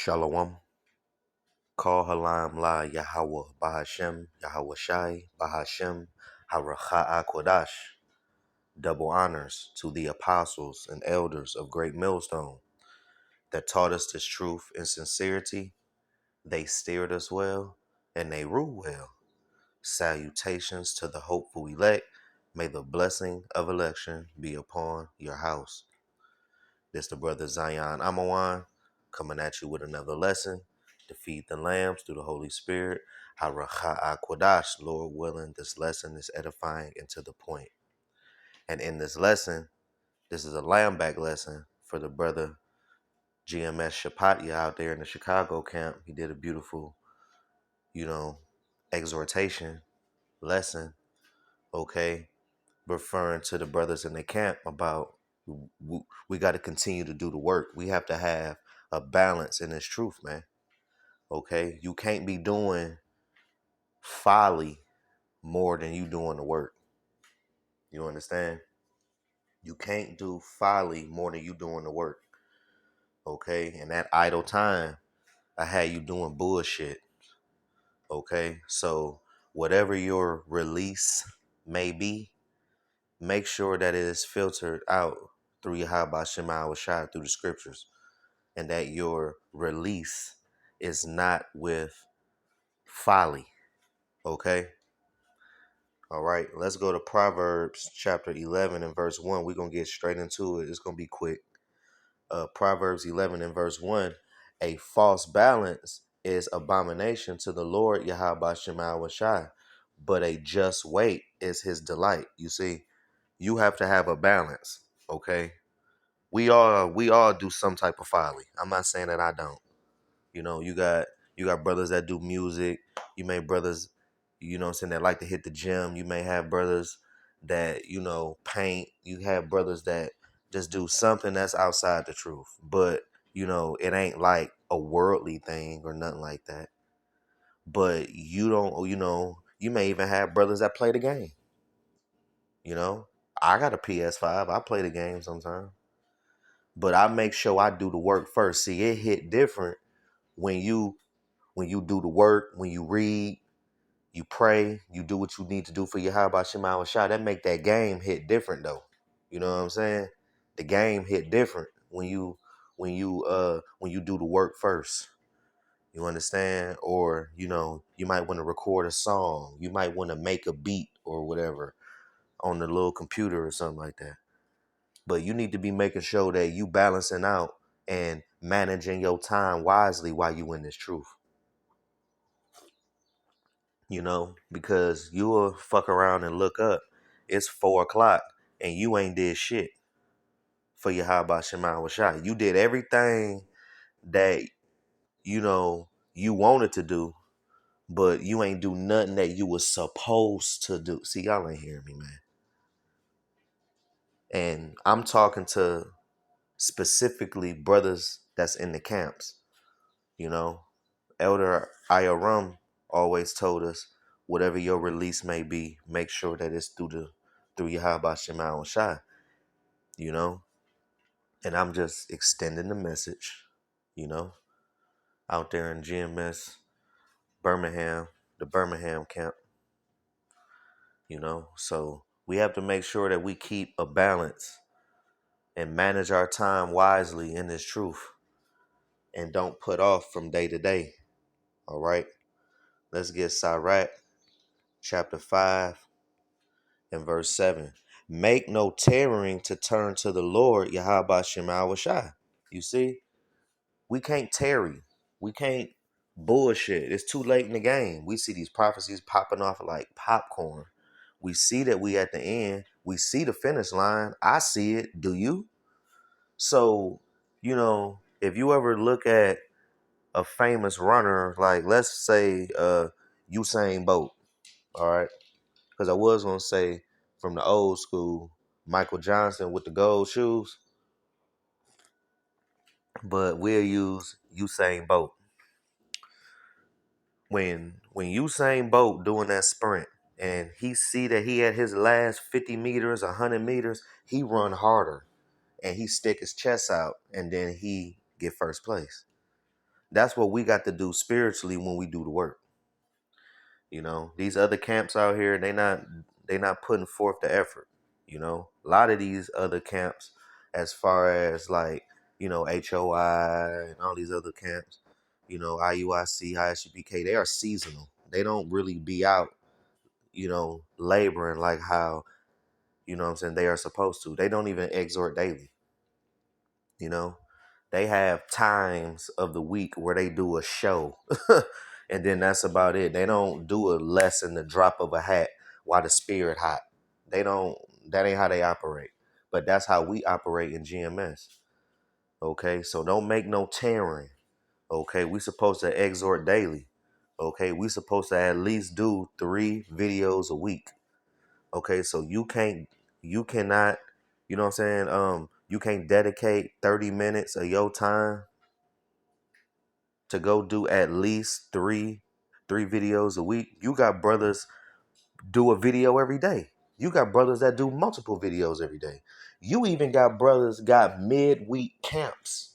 Shalom. Call Halam La Yahweh Bahashem Yahweh Shai Bahashem Haracha Kodash. Double honors to the apostles and elders of Great Millstone that taught us this truth in sincerity. They steered us well and they rule well. Salutations to the hopeful elect. May the blessing of election be upon your house. This the brother Zion Amawan coming at you with another lesson to feed the lambs through the Holy Spirit. Haracha Kodash, Lord willing, this lesson is edifying and to the point. And in this lesson, this is a lamb back lesson for the brother GMS Shapatia out there in the Chicago camp. He did a beautiful, exhortation lesson, okay, referring to the brothers in the camp about we got to continue to do the work. We have to have a balance in this truth, man. Okay, you can't be doing folly more than you doing the work. You understand? You can't do folly more than you doing the work. Okay, and that idle time, I had you doing bullshit. Okay, so whatever your release may be, make sure that it is filtered out through Yahweh Shema Shai, through the scriptures, and that your release is not with folly. Okay? All right, let's go to Proverbs chapter 11 and verse 1. We're going to get straight into it. It's going to be quick. Proverbs 11 and verse 1. A false balance is abomination to the Lord Yahweh Shema Shai, but a just weight is his delight. You see, you have to have a balance, okay? We all do some type of folly. I'm not saying that I don't. You got brothers that do music. You may brothers, that like to hit the gym. You may have brothers that, paint. You have brothers that just do something that's outside the truth. But, it ain't like a worldly thing or nothing like that. But you may even have brothers that play the game. I got a PS5. I play the game sometimes. But I make sure I do the work first. See, it hit different when you do the work, when you read, you pray, you do what you need to do for your Yahweh Shema Shai. That make that game hit different though. You know what I'm saying? The game hit different when you do the work first. You understand? Or, you might want to record a song. You might want to make a beat or whatever on the little computer or something like that. But you need to be making sure that you balancing out and managing your time wisely while you in this truth. Because you will fuck around and look up. It's 4:00 and you ain't did shit for your Yahweh Shema Shai. You did everything that, you wanted to do, but you ain't do nothing that you was supposed to do. See, y'all ain't hearing me, man. And I'm talking to specifically brothers that's in the camps. Elder Ahchyam always told us, whatever your release may be, make sure that it's through Yahweh Shema Shai, And I'm just extending the message, out there in GMS, Birmingham, the Birmingham camp, So we have to make sure that we keep a balance and manage our time wisely in this truth and don't put off from day to day. All right, let's get Sirach chapter 5 and verse 7. Make no tarrying to turn to the Lord Yahweh Shema Shai. You see, we can't tarry. We can't bullshit. It's too late in the game. We see these prophecies popping off like popcorn. We see that we at the end. We see the finish line. I see it. Do you? So, if you ever look at a famous runner, like let's say Usain Bolt, all right? Because I was going to say from the old school, Michael Johnson with the gold shoes, but we'll use Usain Bolt. When Usain Bolt doing that sprint and he see that he at his last 50 meters, 100 meters, he run harder and he stick his chest out and then he get first place. That's what we got to do spiritually when we do the work. You know, these other camps out here, they not putting forth the effort. You know, a lot of these other camps, as far as like, you know, HOI and all these other camps, you know, IUIC, ISUPK, they are seasonal. They don't really be out, you know, laboring like how, you know what I'm saying, they are supposed to. They don't even exhort daily, you know. They have times of the week where they do a show. And then that's about it. They don't do a lesson the drop of a hat while the spirit hot. They don't, that ain't how they operate. But that's how we operate in GMS. Okay, so don't make no tearing. Okay, we supposed to exhort daily. Okay, we supposed to at least do 3 videos a week. Okay, so you cannot, you know what I'm saying? You can't dedicate 30 minutes of your time to go do at least three videos a week. You got brothers do a video every day. You got brothers that do multiple videos every day. You even got brothers got midweek camps.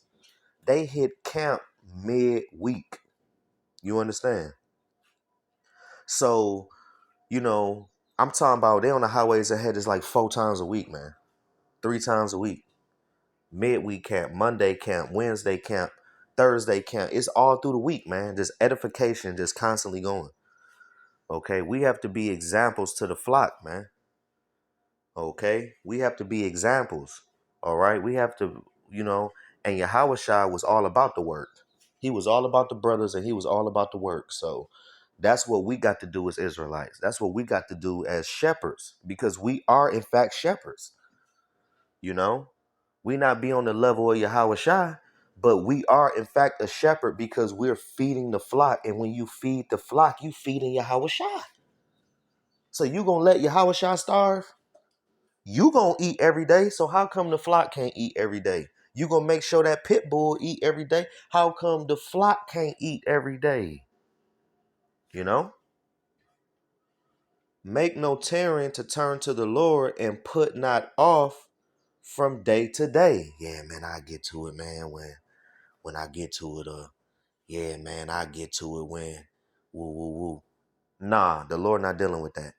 They hit camp midweek. You understand? So, you know, I'm talking about they on the highways ahead is like 4 times a week, man. 3 times a week. Midweek camp, Monday camp, Wednesday camp, Thursday camp. It's all through the week, man. This edification just constantly going. Okay, we have to be examples to the flock, man. Okay, we have to be examples. All right, we have to, you know, and Yahushua was all about the work. He was all about the brothers and he was all about the work. So that's what we got to do as Israelites. That's what we got to do as shepherds because we are, in fact, shepherds. You know, we not be on the level of Yahushua, but we are, in fact, a shepherd because we're feeding the flock. And when you feed the flock, you feeding Yahushua. So you gonna let Yahushua starve? You gonna eat every day. So how come the flock can't eat every day? You gonna make sure that pit bull eat every day? How come the flock can't eat every day? You know? Make no tearing to turn to the Lord and put not off from day to day. Yeah, man, I get to it, man. When I get to it, yeah, man, I get to it when woo woo woo. Nah, the Lord not dealing with that.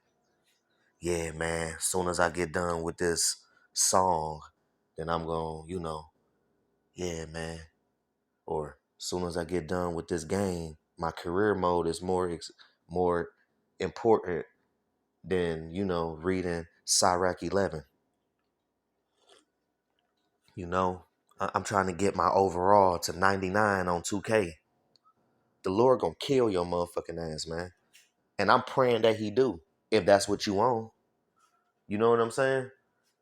Yeah, man, soon as I get done with this song, then I'm gonna, you know, yeah, man. Or soon as I get done with this game, my career mode is more important than, you know, reading Sirach 11. You know, I'm trying to get my overall to 99 on 2K. The Lord gonna kill your motherfucking ass, man. And I'm praying that he do, if that's what you want. You know what I'm saying?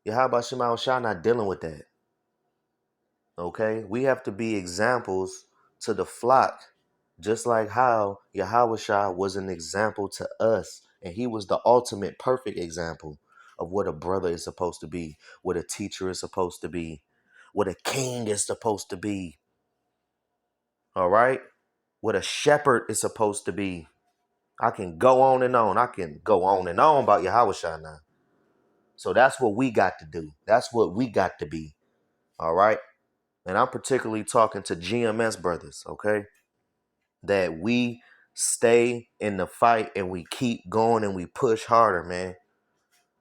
Yeah, how about Shema Shah not dealing with that? Okay? We have to be examples to the flock, just like how Yahweh was an example to us. And he was the ultimate perfect example of what a brother is supposed to be, what a teacher is supposed to be, what a king is supposed to be. All right? What a shepherd is supposed to be. I can go on and on. I can go on and on about Yahweh now. So that's what we got to do. That's what we got to be. All right. And I'm particularly talking to GMS brothers, okay? That we stay in the fight and we keep going and we push harder, man.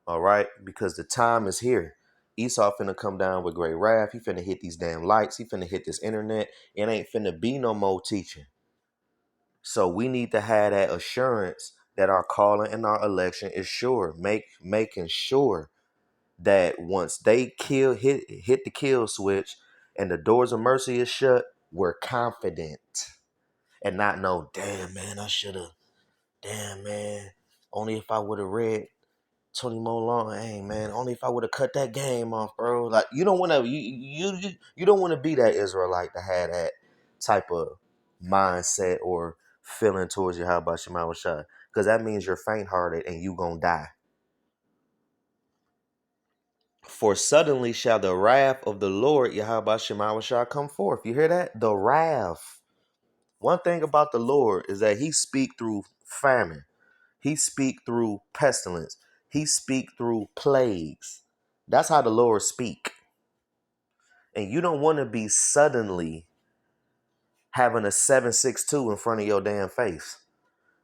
All right? Because the time is here. Esau finna come down with great wrath. He finna hit these damn lights. He finna hit this internet. It ain't finna be no more teaching. So we need to have that assurance that our calling and our election is sure. Making sure that once they hit the kill switch and the doors of mercy is shut, we're confident and not know, damn man, I should have, damn man, only if I would have read 20 more long, hey man, only if I would have cut that game off, bro. Like you don't want to, you don't want to be that Israelite to have that type of mindset or feeling towards you. How about Shema Shah? Because that means you're faint-hearted and you gonna die. For suddenly shall the wrath of the Lord Yahweh Shema shall come forth. You hear that? The wrath. One thing about the Lord is that he speak through famine. He speak through pestilence. He speak through plagues. That's how the Lord speak. And you don't want to be suddenly having a 7.62 in front of your damn face.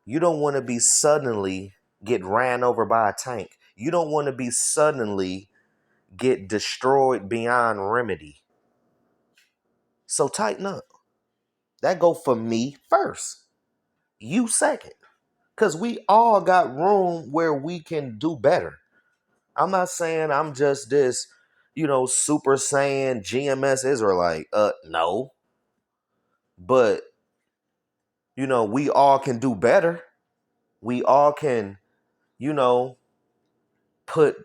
You don't want to be suddenly get ran over by a tank. You don't want to be suddenly get destroyed beyond remedy. So tighten up. That go for me first. You second. Because we all got room where we can do better. I'm not saying I'm just this, Super Saiyan GMS Israelite. No. But, we all can do better. We all can, you know, put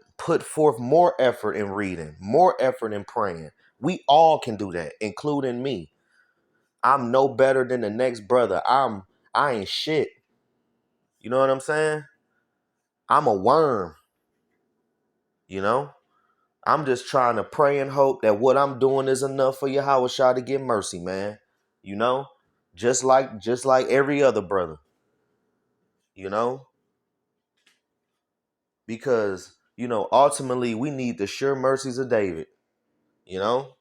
forth more effort in reading, more effort in praying. We all can do that, including me. I'm no better than the next brother. I ain't shit. You know what I'm saying? I'm a worm, you know? I'm just trying to pray and hope that what I'm doing is enough for Yahweh Shah to get mercy, man. You know? Just like every other brother. You know? Because, ultimately we need the sure mercies of David. You know?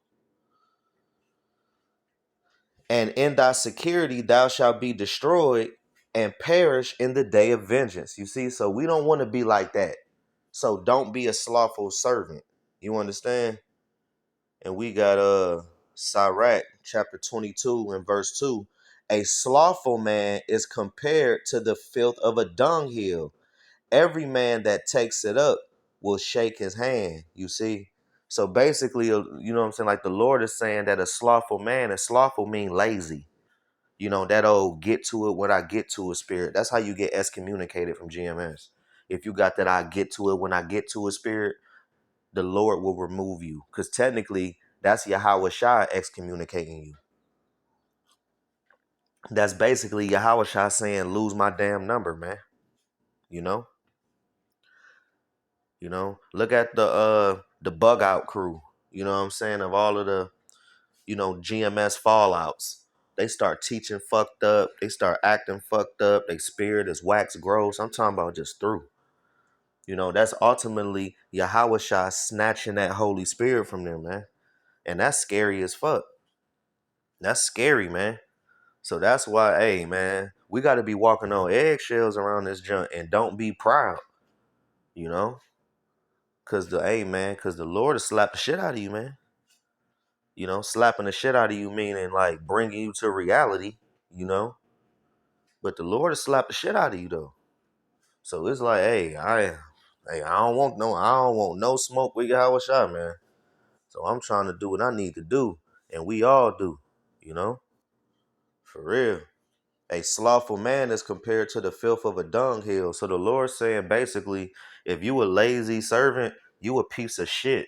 And in thy security thou shalt be destroyed and perish in the day of vengeance. You see, so we don't want to be like that. So don't be a slothful servant. You understand? And we got Sirach chapter 22 and verse 2. A slothful man is compared to the filth of a dunghill. Every man that takes it up will shake his hand. You see? So basically, you know what I'm saying? Like the Lord is saying that a slothful man, and slothful mean lazy. That old get to it when I get to it spirit. That's how you get excommunicated from GMS. If you got that I get to it when I get to it spirit, the Lord will remove you. Because technically, that's Yahweh Shah excommunicating you. That's basically Yahweh Shah saying, lose my damn number, man. You know? Look at the bug out crew. You know what I'm saying? Of all of the, GMS fallouts. They start teaching fucked up. They start acting fucked up. They spirit is wax gross. I'm talking about just through. That's ultimately Yahweh Shah snatching that Holy Spirit from them, man. And that's scary as fuck. That's scary, man. So that's why, hey, man, we got to be walking on eggshells around this junk and don't be proud, you know? Because the Lord will slap the shit out of you, man. Slapping the shit out of you meaning like bringing you to reality, you know? But the Lord will slap the shit out of you, though. So it's like, I don't want no smoke with Yahweh Shah, man. So I'm trying to do what I need to do, and we all do, for real. A slothful man is compared to the filth of a dunghill. So the Lord's saying basically, if you a lazy servant, you a piece of shit.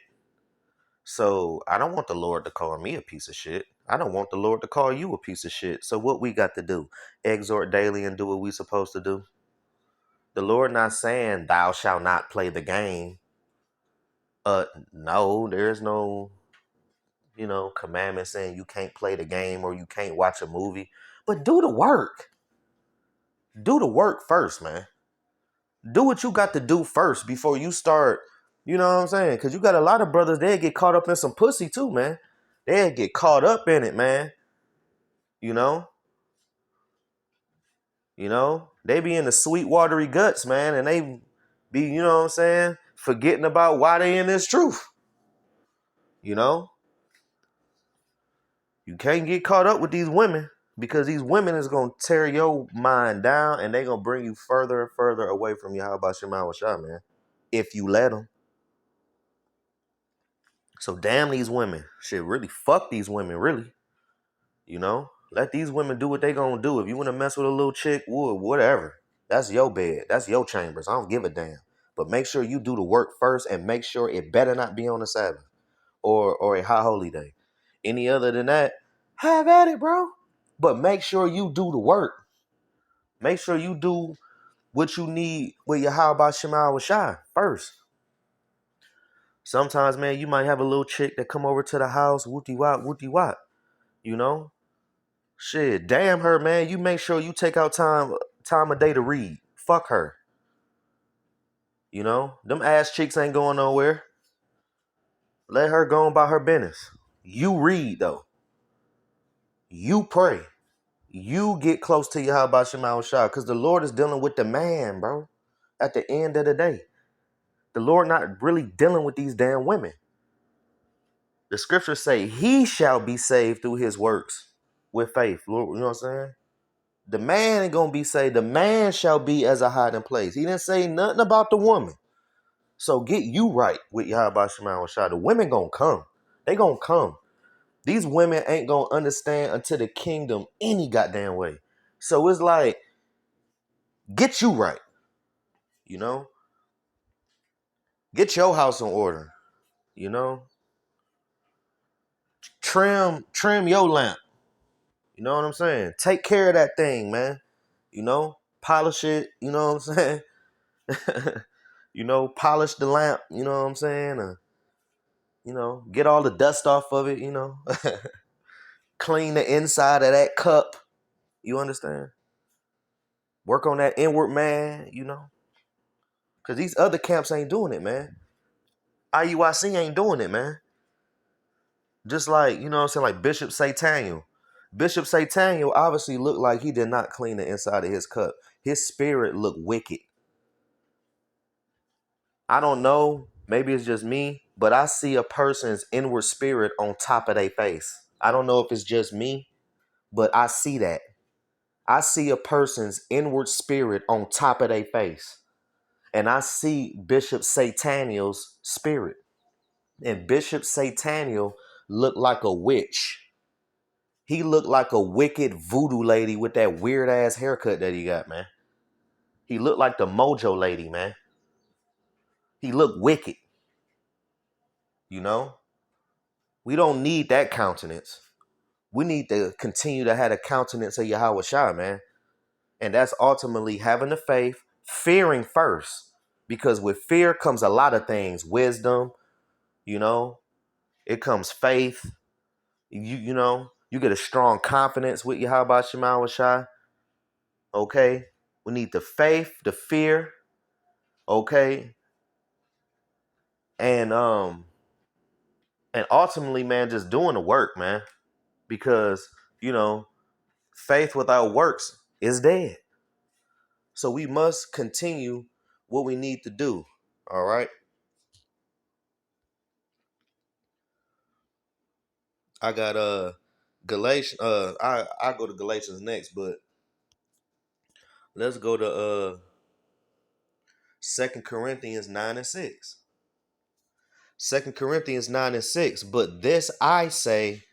So I don't want the Lord to call me a piece of shit. I don't want the Lord to call you a piece of shit. So what we got to do? Exhort daily and do what we supposed to do. The Lord not saying thou shalt not play the game. No, there's no, commandment saying you can't play the game or you can't watch a movie. But do the work. Do the work first, man. Do what you got to do first before you start, you know what I'm saying? Because you got a lot of brothers, they get caught up in some pussy too, man. They get caught up in it, man. You know? They be in the sweet watery guts, man, and they be, you know what I'm saying, forgetting about why they in this truth. You know? You can't get caught up with these women because these women is going to tear your mind down and they going to bring you further and further away from Yahweh Shema Shah, man. If you let them. So damn these women. Shit, really fuck these women, really. Let these women do what they gonna do. If you want to mess with a little chick, whatever. That's your bed. That's your chambers. I don't give a damn. But make sure you do the work first and make sure it better not be on the Sabbath or a high holy day. Any other than that, have at it, bro. But make sure you do the work. Make sure you do what you need with your how about Shema Shai first. Sometimes, man, you might have a little chick that come over to the house, whoopty wop. Shit, damn her, man. You make sure you take out time of day to read. Fuck her. Them ass cheeks ain't going nowhere. Let her go on about her business. You read, though. You pray. You get close to Yahweh Shema Shah, because the Lord is dealing with the man, bro. At the end of the day, the Lord not really dealing with these damn women. The scriptures say he shall be saved through his works with faith. Lord, you know what I'm saying? The man ain't gonna be saved. The man shall be as a hiding place. He didn't say nothing about the woman. So get you right with Yahweh Shema Shah. The women gonna come. They gonna come. These women ain't gonna understand until the kingdom any goddamn way. So it's like, get you right. You know? Get your house in order. You know? Trim your lamp. You know what I'm saying? Take care of that thing, man. You know? Polish it. You know what I'm saying? You know, polish the lamp. You know what I'm saying? You know, get all the dust off of it. You know? Clean the inside of that cup. You understand? Work on that inward man, you know? Because these other camps ain't doing it, man. IUIC ain't doing it, man. Just like, you know what I'm saying, like Bishop Sataniel. Bishop Sataniel obviously looked like he did not clean the inside of his cup. His spirit looked wicked. I don't know. Maybe it's just me, but I see a person's inward spirit on top of their face. I don't know if it's just me, but I see that. I see a person's inward spirit on top of their face. And I see Bishop Sataniel's spirit. And Bishop Sataniel looked like a witch. He looked like a wicked voodoo lady with that weird ass haircut that he got, man. He looked like the mojo lady, man. He looked wicked. You know? We don't need that countenance. We need to continue to have the countenance of Yahweh Shai, man. And that's ultimately having the faith, fearing first. Because with fear comes a lot of things. Wisdom, you know, it comes faith. You know, you get a strong confidence with Yahweh Shema Shai. Okay? We need the faith, the fear, okay? And ultimately, man, just doing the work, man. Because, you know, faith without works is dead. So we must continue what we need to do. All right. I got Galatians. I go to Galatians next, but let's go to 2 Corinthians 9 and 6. 2 Corinthians 9 and 6. But this I say,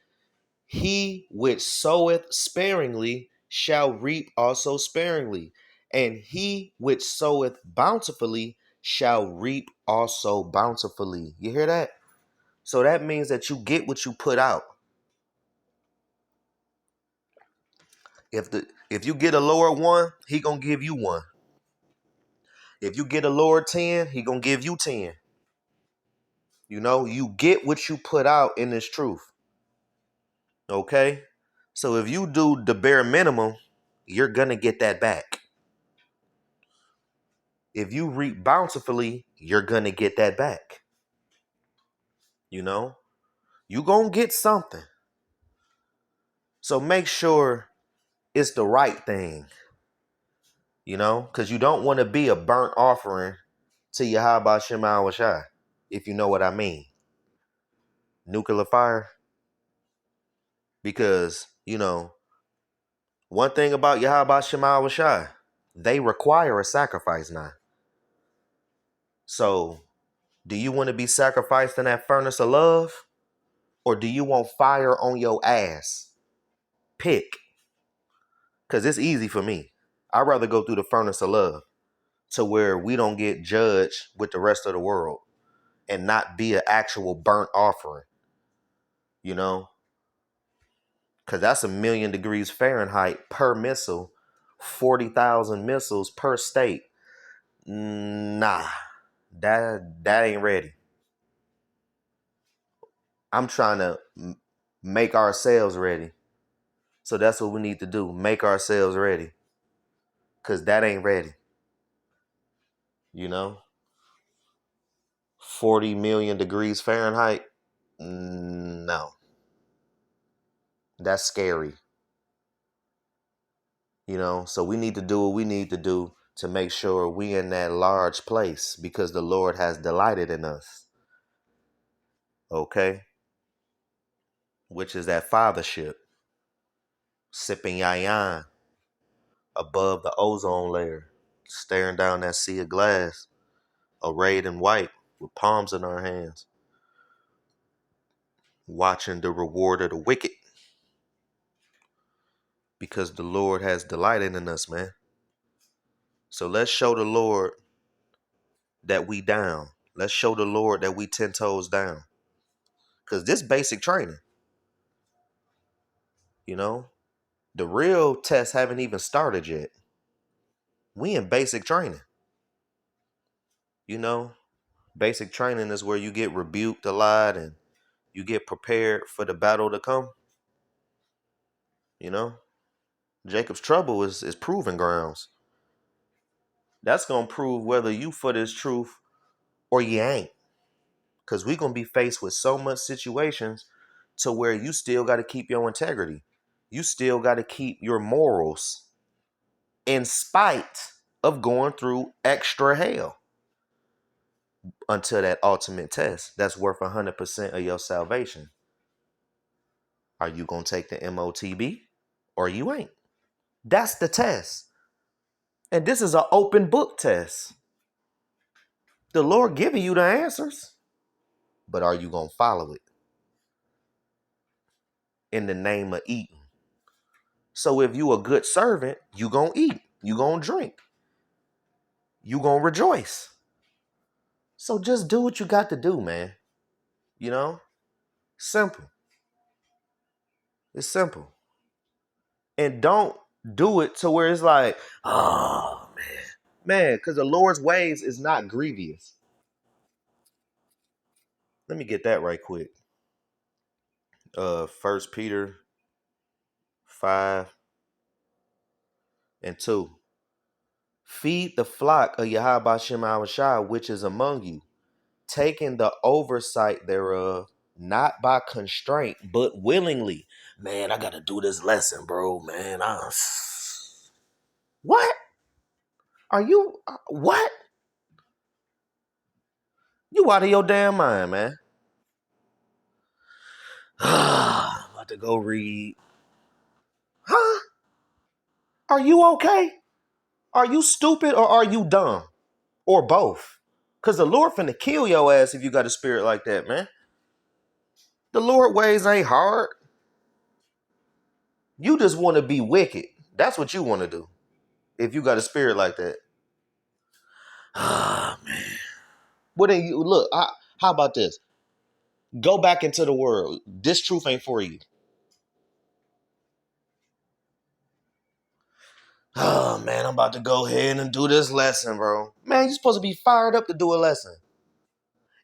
he which soweth sparingly shall reap also sparingly, and he which soweth bountifully shall reap also bountifully. You hear that? So that means that you get what you put out. If you get a Lord 1, he gonna give you 1. If you get a Lord 10, he gonna give you 10. You know, you get what you put out in this truth. Okay? So if you do the bare minimum, you're gonna get that back. If you reap bountifully, you're gonna get that back. You know? You gonna get something. So make sure it's the right thing. You know? Because you don't want to be a burnt offering to Yahweh Shema Shai, if you know what I mean. Nuclear fire. Because, you know, one thing about Yahweh Shema Shai, they require a sacrifice now. So, do you want to be sacrificed in that furnace of love? Or do you want fire on your ass? Pick. Because it's easy for me. I'd rather go through the furnace of love to where we don't get judged with the rest of the world and not be an actual burnt offering. You know? Because that's 1,000,000 degrees Fahrenheit per missile, 40,000 missiles per state. Nah, that ain't ready. I'm trying to make ourselves ready. So that's what we need to do. Make ourselves ready. Because that ain't ready. You know? 40 million degrees Fahrenheit. No. That's scary. You know, so we need to do what we need to do to make sure we in that large place because the Lord has delighted in us. Okay? Which is that fathership. Sipping yayan above the ozone layer, staring down that sea of glass, arrayed in white with palms in our hands, watching the reward of the wicked because the Lord has delighted in us, man. So let's show the Lord that we down. Let's show the Lord that we 10 toes down. Because this basic training, you know, the real tests haven't even started yet. We in basic training, you know. Basic training is where you get rebuked a lot and you get prepared for the battle to come, you know. Jacob's trouble is proving grounds. That's going to prove whether you for this truth or you ain't. Because we're going to be faced with so much situations to where you still got to keep your integrity. You still got to keep your morals in spite of going through extra hell until that ultimate test that's worth 100% of your salvation. Are you going to take the MOTB or you ain't? That's the test. And this is an open book test. The Lord giving you the answers, but are you going to follow it in the name of eating? So if you a good servant, you going to eat, you going to drink, you going to rejoice. So just do what you got to do, man. You know, simple. It's simple. And don't do it to where it's like, oh, man, because the Lord's ways is not grievous. Let me get that right quick. 1 Peter 5:2. Feed the flock of Yahweh Shem Awashai, which is among you, taking the oversight thereof, not by constraint, but willingly. Man, I gotta do this lesson, bro. Man, what? Are you what? You out of your damn mind, man. I'm about to go read. Huh? Are you okay? Are you stupid or are you dumb? Or both? Because the Lord finna kill your ass if you got a spirit like that, man. The Lord ways ain't hard. You just want to be wicked. That's what you want to do. If you got a spirit like that. Ah, man. Well, then you look. How about this? Go back into the world. This truth ain't for you. Oh man, I'm about to go ahead and do this lesson, bro. Man, you're supposed to be fired up to do a lesson.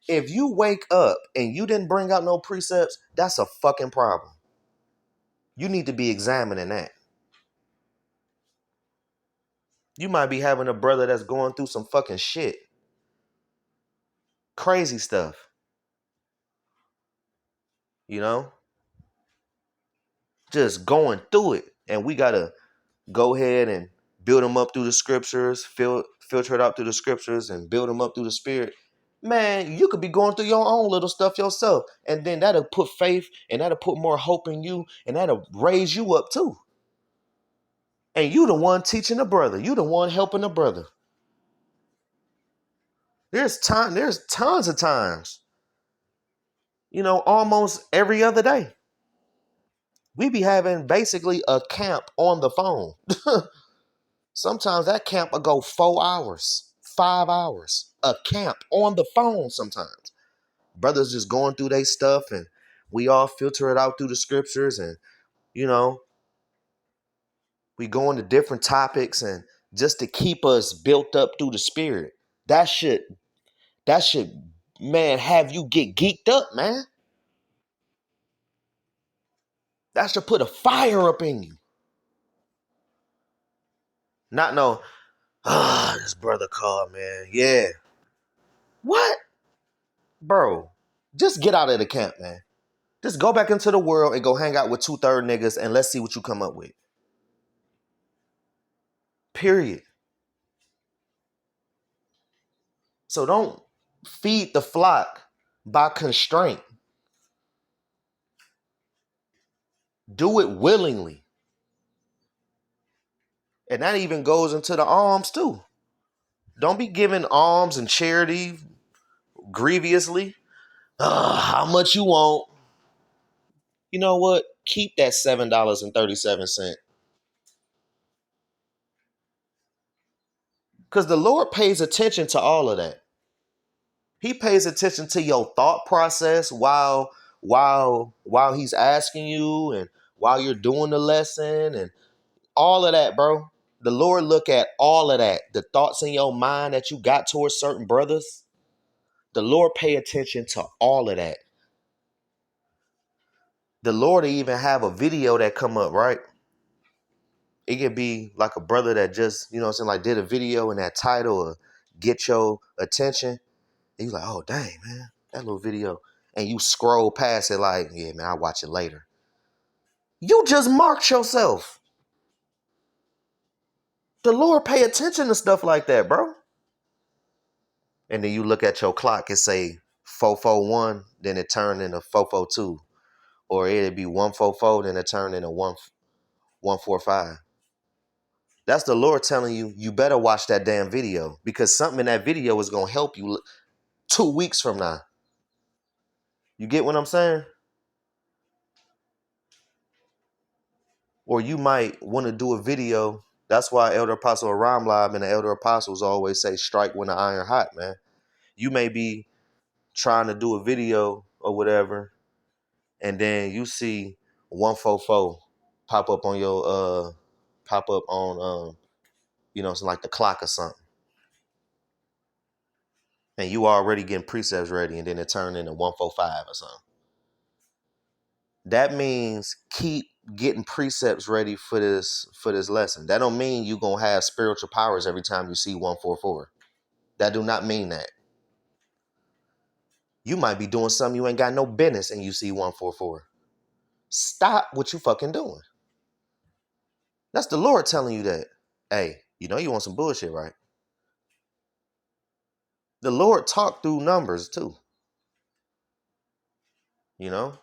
If you wake up and you didn't bring out no precepts, that's a fucking problem. You need to be examining that. You might be having a brother that's going through some fucking shit. Crazy stuff. You know? Just going through it. And we got to go ahead and build them up through the scriptures, filter it out through the scriptures and build them up through the spirit. Man, you could be going through your own little stuff yourself. And then that'll put faith and that'll put more hope in you and that'll raise you up too. And you the one teaching the brother. You the one helping the brother. There's tons of times, you know, almost every other day. We be having basically a camp on the phone. Sometimes that camp will go 4 hours, 5 hours. A camp on the phone sometimes. Brothers just going through their stuff and we all filter it out through the scriptures and, you know, we go into different topics and just to keep us built up through the spirit. That should, man, have you get geeked up, man. That should put a fire up in you. Not no, this brother called, man. Yeah. What? Bro, just get out of the camp, man. Just go back into the world and go hang out with 2/3 niggas and let's see what you come up with. period. So don't feed the flock by constraint. Do it willingly. And that even goes into the alms too. Don't be giving alms and charity grievously. How much you want? You know what? Keep that $7.37. Because the Lord pays attention to all of that. He pays attention to your thought process while he's asking you and while you're doing the lesson and all of that, bro. The Lord look at all of that. The thoughts in your mind that you got towards certain brothers. The Lord pay attention to all of that. The Lord even have a video that come up, right? It could be like a brother that just, you know what I'm saying, like did a video and that title or get your attention. And you like, oh dang, man, that little video. And you scroll past it like, yeah, man, I'll watch it later. You just marked yourself. The Lord pay attention to stuff like that, bro. And then you look at your clock, it say 441, then it turned into 442. Or it'd be 144, then it turned into 145. That's the Lord telling you, you better watch that damn video because something in that video is going to help you 2 weeks from now. You get what I'm saying? Or you might want to do a video. That's why Elder Apostle Aram Lab and the Elder Apostles always say, strike when the iron hot, man. You may be trying to do a video or whatever, and then you see 144 pop up on your you know, it's like the clock or something. And you already getting precepts ready, and then it turned into 145 or something. That means keep getting precepts ready for this lesson. That don't mean you gonna have spiritual powers every time you see 144. That do not mean that. You might be doing something you ain't got no business and you see 144. Stop what you fucking doing. That's the Lord telling you that. Hey, you know you want some bullshit, right? The Lord talked through numbers too. You know?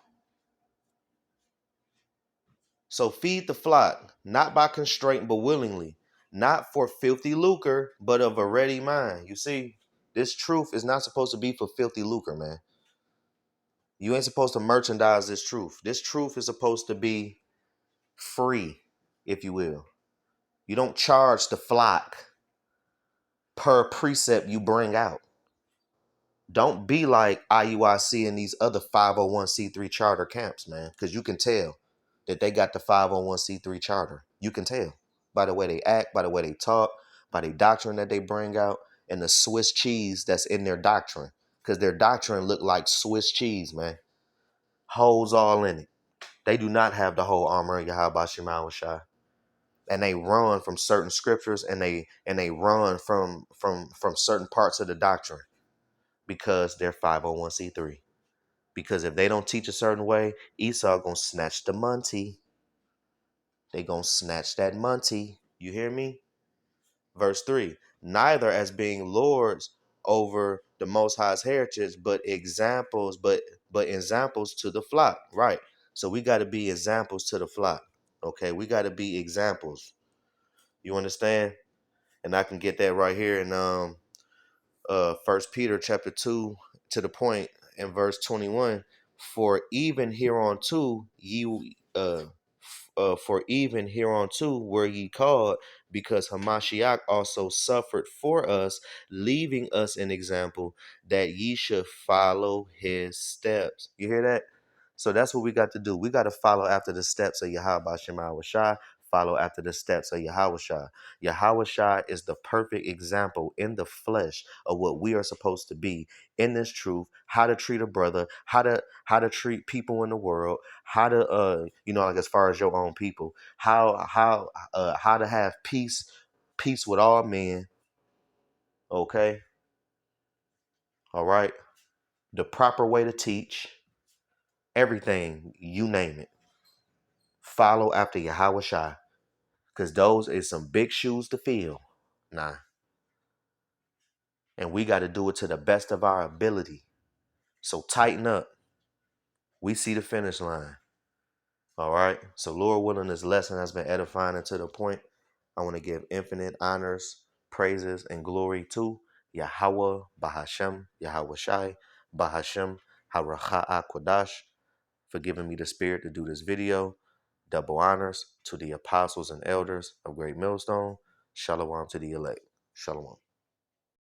So feed the flock, not by constraint, but willingly, not for filthy lucre, but of a ready mind. You see, this truth is not supposed to be for filthy lucre, man. You ain't supposed to merchandise this truth. This truth is supposed to be free, if you will. You don't charge the flock per precept you bring out. Don't be like IUIC and these other 501c3 charter camps, man, because you can tell that they got the 501c3 charter. You can tell by the way they act, by the way they talk, by the doctrine that they bring out, and the Swiss cheese that's in their doctrine. Because their doctrine look like Swiss cheese, man. Holes all in it. They do not have the whole armor of Yahweh Shema Shai. And they run from certain scriptures and they run from certain parts of the doctrine because they're 501c3. Because if they don't teach a certain way, Esau gonna snatch the money. They gonna snatch that money. You hear me? Verse 3. Neither as being lords over the Most High's heritage, but examples to the flock. Right. So we got to be examples to the flock. Okay, we got to be examples. You understand? And I can get that right here in First Peter chapter 2 to the point in verse 21. For even hereunto for even hereunto were ye called, because Hamashiach also suffered for us, leaving us an example that ye should follow his steps. You hear that? So that's what we got to do. We got to follow after the steps of Yahweh Shema Shai, follow after the steps of Yahweh Shai. Yahweh Shai is the perfect example in the flesh of what we are supposed to be in this truth, how to treat a brother, how to treat people in the world, how to like as far as your own people, how to have peace with all men. Okay. All right. The proper way to teach everything, you name it. Follow after Yahweh Shai. Because those is some big shoes to fill. Nah. And we got to do it to the best of our ability. So tighten up. We see the finish line. All right. So Lord willing, this lesson has been edifying and to the point. I want to give infinite honors, praises, and glory to Yahweh, Bahashem, Yahweh Shai, Bahashem, Haracha'a Kodash, for giving me the spirit to do this video. Double honors to the apostles and elders of Great Millstone. Shalom to the elect. Shalom.